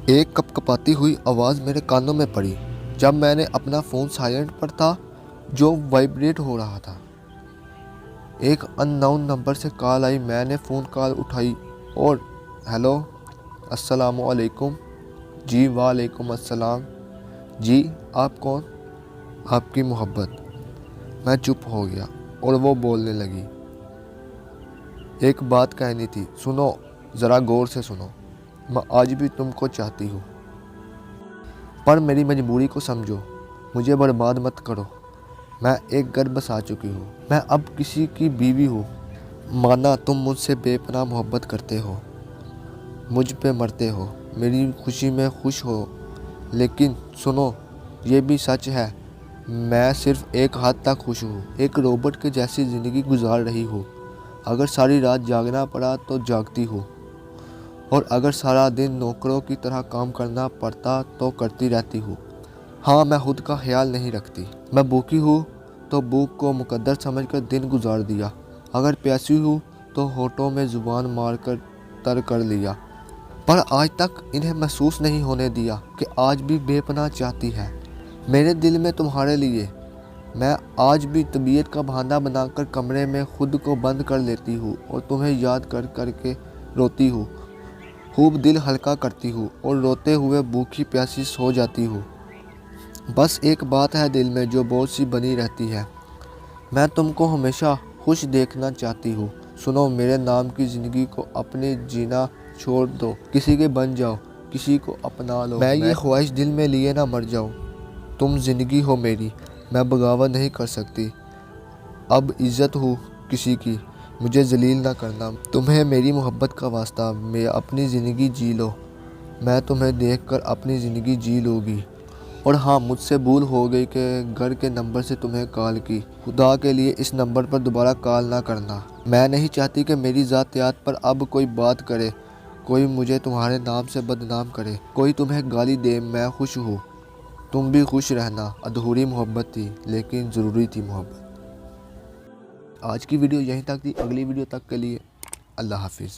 एक कपकपाती हुई आवाज़ मेरे कानों में पड़ी जब मैंने अपना फ़ोन साइलेंट पर था जो वाइब्रेट हो रहा था। एक अननोन नंबर से कॉल आई। मैंने फ़ोन कॉल उठाई और हेलो, अस्सलामु अलैकुम। जी वालेकुम अस्सलाम। जी आप कौन? आपकी मोहब्बत। मैं चुप हो गया और वो बोलने लगी। एक बात कहनी थी, सुनो, ज़रा गौर से सुनो। मैं आज भी तुमको चाहती हूँ, पर मेरी मजबूरी को समझो। मुझे बर्बाद मत करो। मैं एक घर बसा चुकी हूँ। मैं अब किसी की बीवी हूँ। माना तुम मुझसे बेपनाह मोहब्बत करते हो, मुझ पे मरते हो, मेरी खुशी में खुश हो, लेकिन सुनो, ये भी सच है, मैं सिर्फ एक हद तक खुश हूँ। एक रोबोट के जैसी ज़िंदगी गुजार रही हूँ। अगर सारी रात जागना पड़ा तो जागती हूँ, और अगर सारा दिन नौकरों की तरह काम करना पड़ता तो करती रहती हूँ। हाँ, मैं खुद का ख्याल नहीं रखती। मैं भूखी हूँ तो भूख को मुकद्दर समझकर दिन गुजार दिया। अगर प्यासी हूँ तो होठों में ज़ुबान मारकर तर कर लिया। पर आज तक इन्हें महसूस नहीं होने दिया कि आज भी बेपनाह चाहती है। मेरे दिल में तुम्हारे लिए मैं आज भी तबीयत का बहाना बनाकर कमरे में खुद को बंद कर लेती हूँ और तुम्हें याद कर करके रोती हूँ। खूब दिल हल्का करती हूँ और रोते हुए भूखी प्यासी सो जाती हूँ। बस एक बात है दिल में जो बहुत सी बनी रहती है। मैं तुमको हमेशा खुश देखना चाहती हूँ। सुनो, मेरे नाम की ज़िंदगी को अपने जीना छोड़ दो, किसी के बन जाओ, किसी को अपना लो। मैं ये ख्वाहिश दिल में लिए ना मर जाऊँ। तुम ज़िंदगी हो मेरी, मैं बगावत नहीं कर सकती। अब इज़्ज़त हूँ किसी की, मुझे जलील ना करना। तुम्हें मेरी मोहब्बत का वास्ता, मैं अपनी ज़िंदगी जी लो। मैं तुम्हें देखकर अपनी ज़िंदगी जी लूँगी। और हाँ, मुझसे भूल हो गई कि घर के नंबर से तुम्हें कॉल की। खुदा के लिए इस नंबर पर दोबारा कॉल ना करना। मैं नहीं चाहती कि मेरी ज़ातियात पर अब कोई बात करे, कोई मुझे तुम्हारे नाम से बदनाम करे, कोई तुम्हें गाली दे। मैं खुश हूँ, तुम भी खुश रहना। अधूरी मोहब्बत थी लेकिन ज़रूरी थी मोहब्बत। आज की वीडियो यहीं तक थी। अगली वीडियो तक के लिए अल्लाह हाफिज़।